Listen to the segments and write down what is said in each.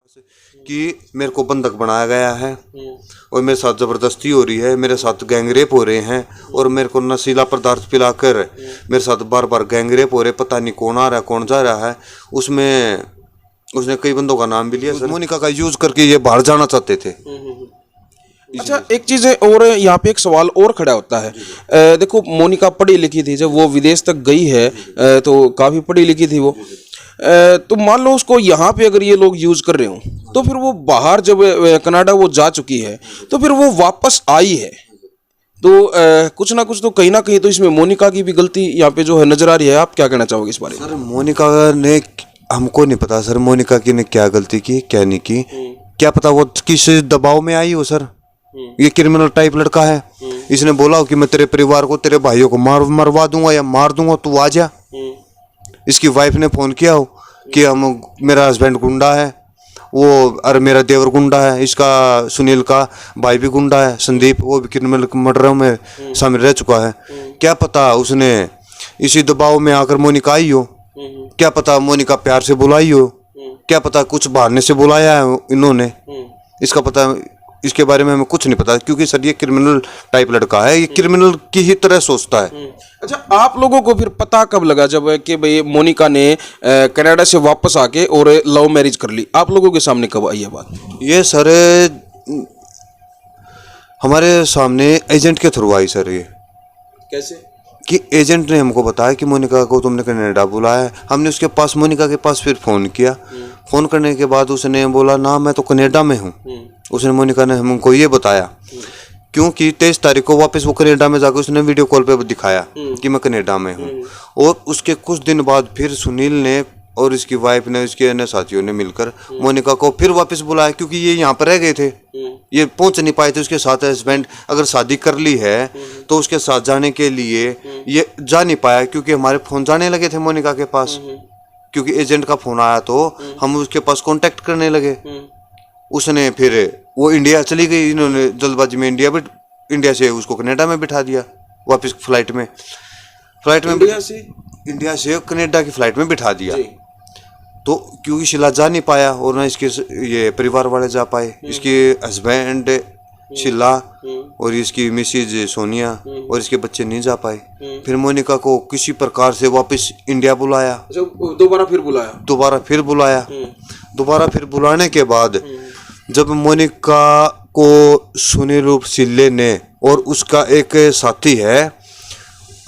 कि मेरे को बंधक बनाया गया है और मेरे साथ ज़बरदस्ती हो रही है, मेरे साथ गैंगरेप हो रहे हैं और मेरे को नशीला पदार्थ पिलाकर मेरे साथ बार बार गैंगरेप हो रहे। पता नहीं कौन आ रहा है कौन जा रहा है। उसमें उसने कई बंदों का नाम भी लिया सर। मोनिका का यूज करके ये बाहर जाना चाहते थे। अच्छा, एक चीज़ है और यहाँ पे एक सवाल और खड़ा होता है। देखो, मोनिका पढ़ी लिखी थी, जब वो विदेश तक गई है तो काफ़ी पढ़ी लिखी थी वो। तो मान लो उसको यहाँ पे अगर ये लोग यूज़ कर रहे हो, तो फिर वो बाहर जब कनाडा वो जा चुकी है तो फिर वो वापस आई है, तो कुछ ना कुछ तो कहीं ना कहीं तो इसमें मोनिका की भी गलती यहाँ पे जो है नजर आ रही है। आप क्या कहना चाहोगे इस बारे में? सर मोनिका ने, हमको नहीं पता सर मोनिका की ने क्या गलती की क्या नहीं की। क्या पता वो किस दबाव में आई हो सर। ये क्रिमिनल टाइप लड़का है। इसने बोला हो कि मैं तेरे परिवार को, तेरे भाइयों को मरवा दूंगा या मार दूंगा, तू आ जा। इसकी वाइफ ने फोन किया हो कि मेरा हस्बैंड गुंडा है, वो अरे मेरा देवर गुंडा है, इसका सुनील का भाई भी गुंडा है संदीप, वो भी क्रिमिनल मर्डरों में शामिल रह चुका है। क्या पता उसने इसी दबाव में आकर मोनिका आई हो। क्या पता मोनिका प्यार से बुलाई हो। क्या पता कुछ बहाने से बुलाया है इन्होंने। इसका पता, इसके बारे में हमें कुछ नहीं पता, क्योंकि सर ये क्रिमिनल टाइप लड़का है, ये क्रिमिनल की ही तरह सोचता है। अच्छा, आप लोगों को फिर पता कब लगा जब कि भाई मोनिका ने कनाडा से वापस आके और लव मैरिज कर ली? आप लोगों के सामने कब आई है बात? ये सर हमारे सामने एजेंट के थ्रू आई सर। ये कैसे? कि एजेंट ने हमको बताया कि मोनिका को तुमने कनाडा बुलाया है। हमने उसके पास, मोनिका के पास फिर फ़ोन किया। फ़ोन करने के बाद उसने बोला ना मैं तो कनाडा में हूँ। उसने, मोनिका ने हमको ये बताया, क्योंकि 23 तारीख को वापस वो कनाडा में जाकर उसने वीडियो कॉल पे दिखाया कि मैं कनाडा में हूँ। और उसके कुछ दिन बाद फिर सुनील ने और इसकी वाइफ ने, उसके अन्य साथियों ने मिलकर मोनिका को फिर वापस बुलाया, क्योंकि ये यहाँ पर रह गए थे, ये पहुंच नहीं पाए थे उसके साथ। हस्बैंड अगर शादी कर ली है तो उसके साथ जाने के लिए ये जा नहीं पाया, क्योंकि हमारे फोन जाने लगे थे मोनिका के पास, क्योंकि एजेंट का फोन आया तो हम उसके पास कांटेक्ट करने लगे। उसने फिर वो इंडिया चली गई, इन्होंने जल्दबाजी में इंडिया से उसको कनाडा में बिठा दिया वापस फ्लाइट में इंडिया से कनाडा की फ्लाइट में बिठा दिया। तो क्योंकि शिला जा नहीं पाया और ना इसके ये परिवार वाले जा पाए, इसके हस्बैंड शिला और इसकी मिसेज सोनिया और इसके बच्चे नहीं जा पाए। फिर मोनिका को किसी प्रकार से वापस इंडिया बुलाया। दोबारा फिर बुलाने के बाद जब मोनिका को सुनील सिल्ले ने और उसका एक साथी है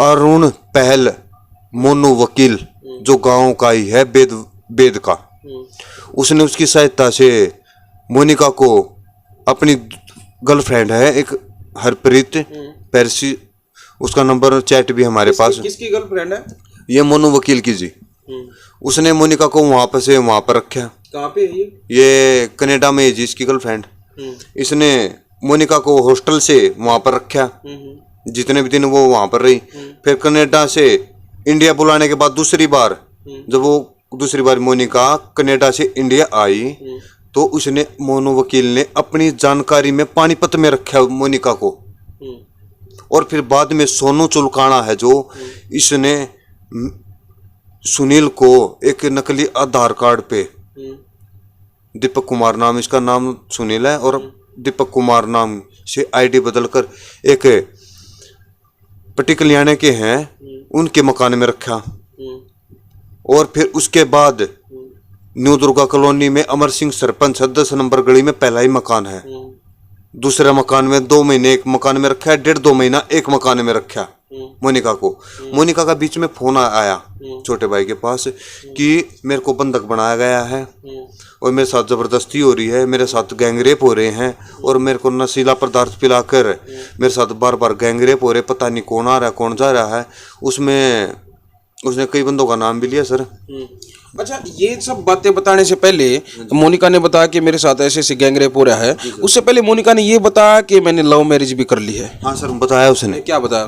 अरुण पहल, मोनू वकील, जो गांव का ही है बेद का, उसने उसकी सहायता से मोनिका को, अपनी गर्लफ्रेंड है एक हरप्रीत पैरसी, उसका नंबर चैट भी हमारे पास। किसकी गर्लफ्रेंड है? ये मोनू वकील की जी। उसने मोनिका को वहां पर रखा। कहाँ पे है ये कनाडा में है जी इसकी गर्लफ्रेंड। इसने मोनिका को हॉस्टल से वहां पर रखा, जितने भी दिन वो वहां पर रही। फिर कनाडा से इंडिया बुलाने के बाद दूसरी बार मोनिका कनाडा से इंडिया आई तो उसने, मोनू वकील ने अपनी जानकारी में पानीपत में रखा मोनिका को। और फिर बाद में सोनू चुलकाना है जो, इसने सुनील को एक नकली आधार कार्ड पे, दीपक कुमार नाम, इसका नाम सुनील है और दीपक कुमार नाम से आईडी बदलकर एक पट्टी कल्याण के हैं उनके मकान में रखा। और फिर उसके बाद न्यू दुर्गा कॉलोनी में अमर सिंह सरपंच 10 नंबर गली में पहला ही मकान है। दूसरे मकान में 2 महीने एक मकान में रखा है, 1.5-2 महीना एक मकान में रखा मोनिका को। मोनिका का बीच में फोन आया छोटे भाई के पास कि मेरे को बंधक बनाया गया है और मेरे साथ ज़बरदस्ती हो रही है, मेरे साथ गैंगरेप हो रहे हैं और मेरे को नशीला पदार्थ पिलाकर मेरे साथ बार बार गैंगरेप हो रहे। पता नहीं कौन आ रहा है कौन जा रहा है। उसमें उसने कई बंदों का नाम भी लिया सर। अच्छा, ये सब बातें बताने से पहले मोनिका ने बताया कि मेरे साथ ऐसे ऐसे गैंगरेप हो रहा है, उससे पहले मोनिका ने ये बताया कि मैंने लव मैरिज भी कर ली है। हाँ सर, बताया उसने। क्या बताया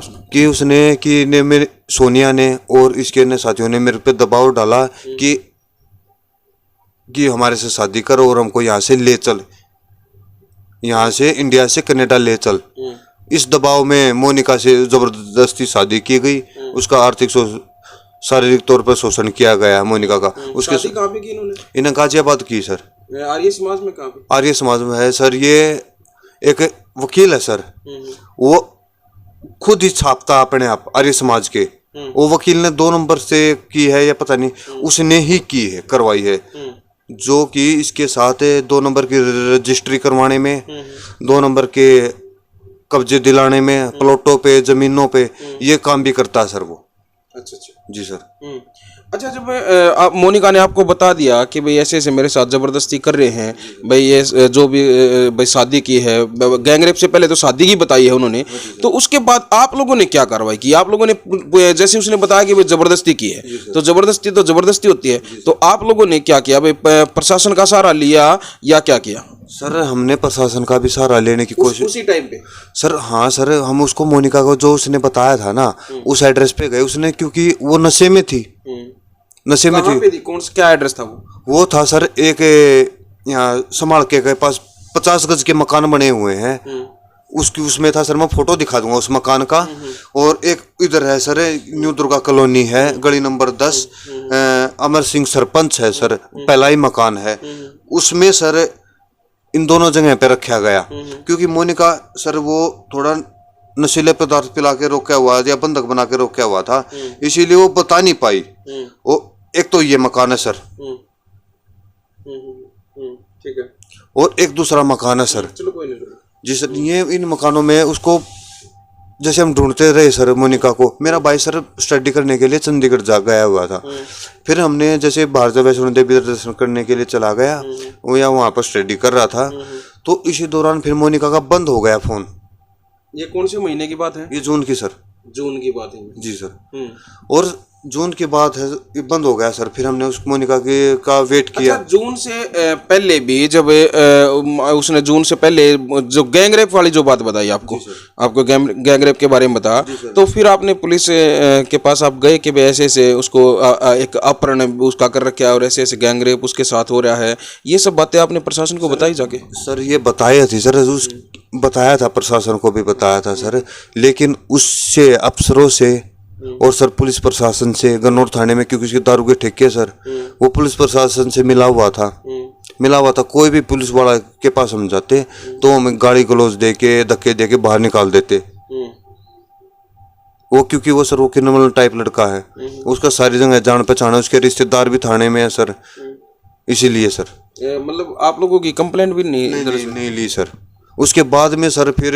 उसने? कि मेरे सोनिया ने और इसके अन्य साथियों ने मेरे पे दबाव डाला कि हमारे से शादी कर और हमको यहाँ से ले चल, यहाँ से इंडिया से कनाडा ले चल। इस दबाव में मोनिका से जबरदस्ती शादी की गई। उसका आर्थिक शारीरिक तौर पर शोषण किया गया मोनिका का। उसके शादी कहाँ पे की इन्होंने? इन्हें गाजियाबाद की सर। आर्य समाज में कहाँ पे? आर्य समाज में है सर। ये एक वकील है सर, वो खुद ही छापता अपने आप आर्य समाज के। वो वकील ने 2 नंबर से की है या पता नहीं, उसने ही की है, करवाई है, जो कि इसके साथ 2 नंबर की रजिस्ट्री करवाने में, 2 नंबर के कब्जे दिलाने में, प्लॉटों पे, जमीनों पे, ये काम भी करता है सर वो। अच्छा अच्छा जी सर। अच्छा, जब आप मोनिका ने आपको बता दिया कि भाई ऐसे ऐसे मेरे साथ जबरदस्ती कर रहे हैं, भाई ये जो भी भाई शादी की है, गैंगरेप से पहले तो शादी की बताई है उन्होंने, तो उसके बाद आप लोगों ने क्या कार्रवाई की? आप लोगों ने जैसे उसने बताया कि भाई जबरदस्ती की है, तो जबरदस्ती होती है, तो आप लोगों ने क्या किया? भाई प्रशासन का सहारा लिया या क्या किया? सर हमने प्रशासन का भी सहारा लेने की कोशिश, उसी टाइम पे? सर हाँ सर, हम उसको मोनिका को जो उसने बताया था ना, उस एड्रेस पे गए उसने, क्योंकि वो नशे में थी, नशे में कहाँ पे थी? कौन सा क्या एड्रेस था वो था सर एक यहाँ समाल के पास 50 गज के मकान बने हुए हैं, उसकी उसमें था सर। मैं फोटो दिखा दूंगा उस मकान का। और एक इधर है सर, न्यू दुर्गा कॉलोनी है, गली नंबर 10, अमर सिंह सरपंच है सर, पहला ही मकान है उसमें सर। इन दोनों जगह पे रखा गया, क्योंकि मोनिका सर वो थोड़ा नशीले पदार्थ पिला के रोका हुआ या बंधक बना के रोका हुआ था, इसीलिए वो बता नहीं पाई। वो एक तो ये मकान है सर, ठीक है, और एक दूसरा मकान है सर। चलो कोई नहीं। जी सर, ये इन मकानों में उसको जैसे हम ढूंढते रहे सर मोनिका को। मेरा भाई सर स्टडी करने के लिए चंडीगढ़ जा गया हुआ था, फिर हमने जैसे भारत वैष्णो देवी दर्शन करने के लिए चला गया, वो या वहाँ पर स्टडी कर रहा था, तो इसी दौरान फिर मोनिका का बंद हो गया फोन। ये कौन से महीने की बात है? ये जून की सर। जून की बात है जी सर। और जून की बात है, ये बंद हो गया सर। फिर हमने उस मोनिका का वेट किया। अच्छा, जून से पहले भी जब उसने जून से पहले जो गैंगरेप वाली जो बात बताई आपको गैंगरेप के बारे में बता, तो फिर आपने पुलिस के पास आप गए कि भाई ऐसे ऐसे उसको एक अपहरण उसका कर रखा है और ऐसे ऐसे गैंगरेप उसके साथ हो रहा है, ये सब बातें आपने प्रशासन को बताई जाके? सर ये बताया थी सर, बताया था, प्रशासन को भी बताया था सर, लेकिन उससे अफसरों से और सर पुलिस प्रशासन से, गन्नौर थाने में क्योंकि उसके दारू के ठेके सर, वो पुलिस प्रशासन से मिला हुआ था। कोई भी पुलिस वाला के पास हम जाते तो हमें गाली गलौज दे के, धक्के दे के बाहर निकाल देते। वो क्योंकि वो सर वो क्रिमिनल टाइप लड़का है, उसका सारी जगह जान पहचान है, उसके रिश्तेदार भी थाने में है सर, इसीलिए सर। मतलब आप लोगों की कंप्लेंट भी नहीं ली सर। उसके बाद में सर फिर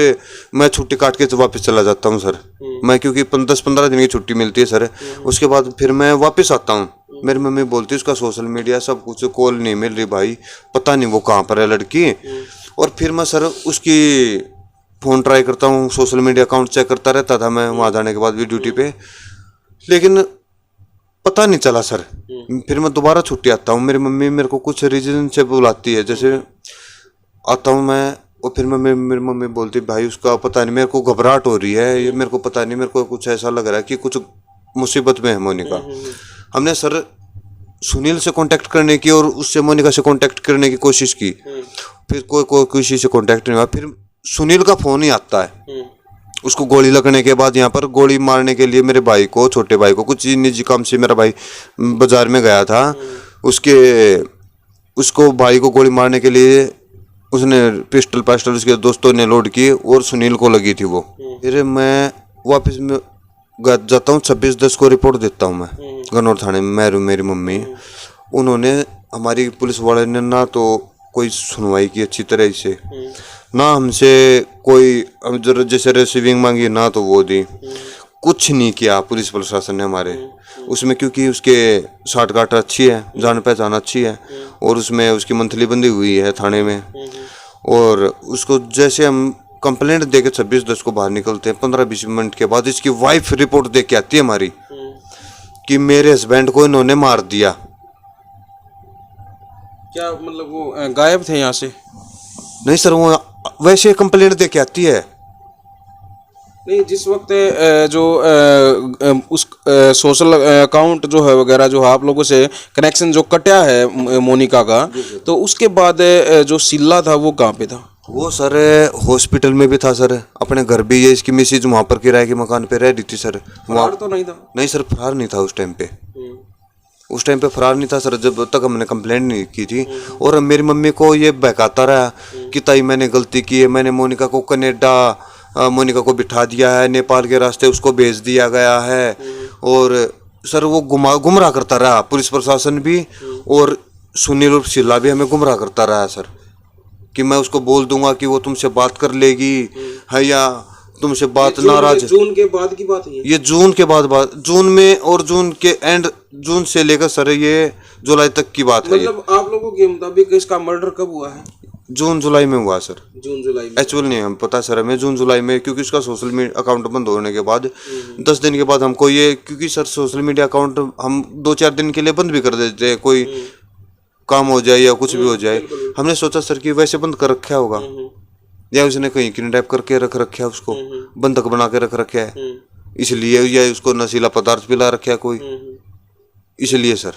मैं छुट्टी काट के वापस चला जाता हूँ सर, मैं क्योंकि 10-15 दिन की छुट्टी मिलती है सर। उसके बाद फिर मैं वापस आता हूँ। मेरी मम्मी बोलती है उसका सोशल मीडिया सब कुछ, कॉल नहीं मिल रही भाई, पता नहीं वो कहाँ पर है लड़की। और फिर मैं सर उसकी फ़ोन ट्राई करता हूँ, सोशल मीडिया अकाउंट चेक करता रहता था मैं वहाँ जाने के बाद भी ड्यूटी पे, लेकिन पता नहीं चला सर। फिर मैं दोबारा छुट्टी आता हूँ, मेरी मम्मी मेरे को कुछ रीजन से बुलाती है, जैसे आता हूँ मैं, और फिर मेरी मम्मी बोलती भाई उसका पता नहीं, मेरे को घबराहट हो रही है, ये मेरे को पता नहीं, मेरे को कुछ ऐसा लग रहा है कि कुछ मुसीबत में है मोनिका। हमने सर सुनील से कांटेक्ट करने की और उससे मोनिका से कांटेक्ट करने की कोशिश की, फिर कोई किसी से कांटेक्ट नहीं हुआ। फिर सुनील का फ़ोन ही आता है, उसको गोली लगने के बाद यहाँ पर गोली मारने के लिए मेरे भाई को, छोटे भाई को, कुछ निजी काम से मेरा भाई बाजार में गया था, उसको भाई को गोली मारने के लिए उसने पिस्टल उसके दोस्तों ने लोड की और सुनील को लगी थी वो। फिर मैं वापस में जाता हूँ, 26/10 को रिपोर्ट देता हूँ मैं गन्नौर थाने में, मेरी मम्मी। उन्होंने, हमारी पुलिस वाले ने ना तो कोई सुनवाई की अच्छी तरह से, ना हमसे कोई जैसे रिसीविंग मांगी ना तो वो दी, कुछ नहीं किया पुलिस प्रशासन ने हमारे उसमें, क्योंकि उसके साठ गांठ अच्छी है, जान पहचान अच्छी है, और उसमें उसकी मंथली बंदी हुई है थाने में। और उसको जैसे हम कंप्लेंट दे के 26/10 को बाहर निकलते हैं, 15-20 मिनट के बाद इसकी वाइफ रिपोर्ट दे के आती है हमारी कि मेरे हस्बैंड को इन्होंने मार दिया। क्या मतलब वो गायब थे यहाँ से? नहीं सर, वो वैसे कंप्लेंट दे के आती है। नहीं, जिस वक्त जो उस सोशल अकाउंट जो है वगैरह जो आप लोगों से कनेक्शन जो कटा है मोनिका का, तो उसके बाद जो सिल्ला था वो कहाँ पे था? वो सर हॉस्पिटल में भी था सर, अपने घर भी, ये इसकी मिसेज वहाँ पर किराए के मकान पे रह रही थी सर। फरार तो नहीं था? नहीं सर, फरार नहीं था उस टाइम पे। उस टाइम पे फरार नहीं था सर, जब तक हमने कंप्लेंट नहीं की थी। और मेरी मम्मी को ये बहकाता रहा कि ताई मैंने गलती की है, मैंने मोनिका को कनाडा, मोनिका को बिठा दिया है, नेपाल के रास्ते उसको भेज दिया गया है। और सर वो गुमराह करता रहा, पुलिस प्रशासन भी और सुनील और शीला भी हमें गुमराह करता रहा सर, कि मैं उसको बोल दूंगा कि वो तुमसे बात कर लेगी है या तुमसे बात नाराज। जून के बाद की बात है ये जून के बाद बात, जून में, और जून के एंड, जून से लेकर सर ये जुलाई तक की बात है। मतलब आप लोगों के मुताबिक इसका मर्डर कब हुआ है? जून जुलाई में हुआ सर। जून जुलाई में। एक्चुअल नहीं हम पता सर हमें, जून जुलाई में, क्योंकि उसका सोशल मीडिया अकाउंट बंद होने के बाद 10 दिन के बाद हमको ये, क्योंकि सर सोशल मीडिया अकाउंट हम 2-4 दिन के लिए बंद भी कर देते हैं, कोई काम हो जाए या कुछ भी हो जाए। हमने सोचा सर कि वैसे बंद कर रखा होगा या उसने कहीं किडनैप करके रख रखा है, उसको बंधक बना के रख रखा है, इसलिए, या उसको नशीला पदार्थ पिला रखा है कोई, इसलिए सर।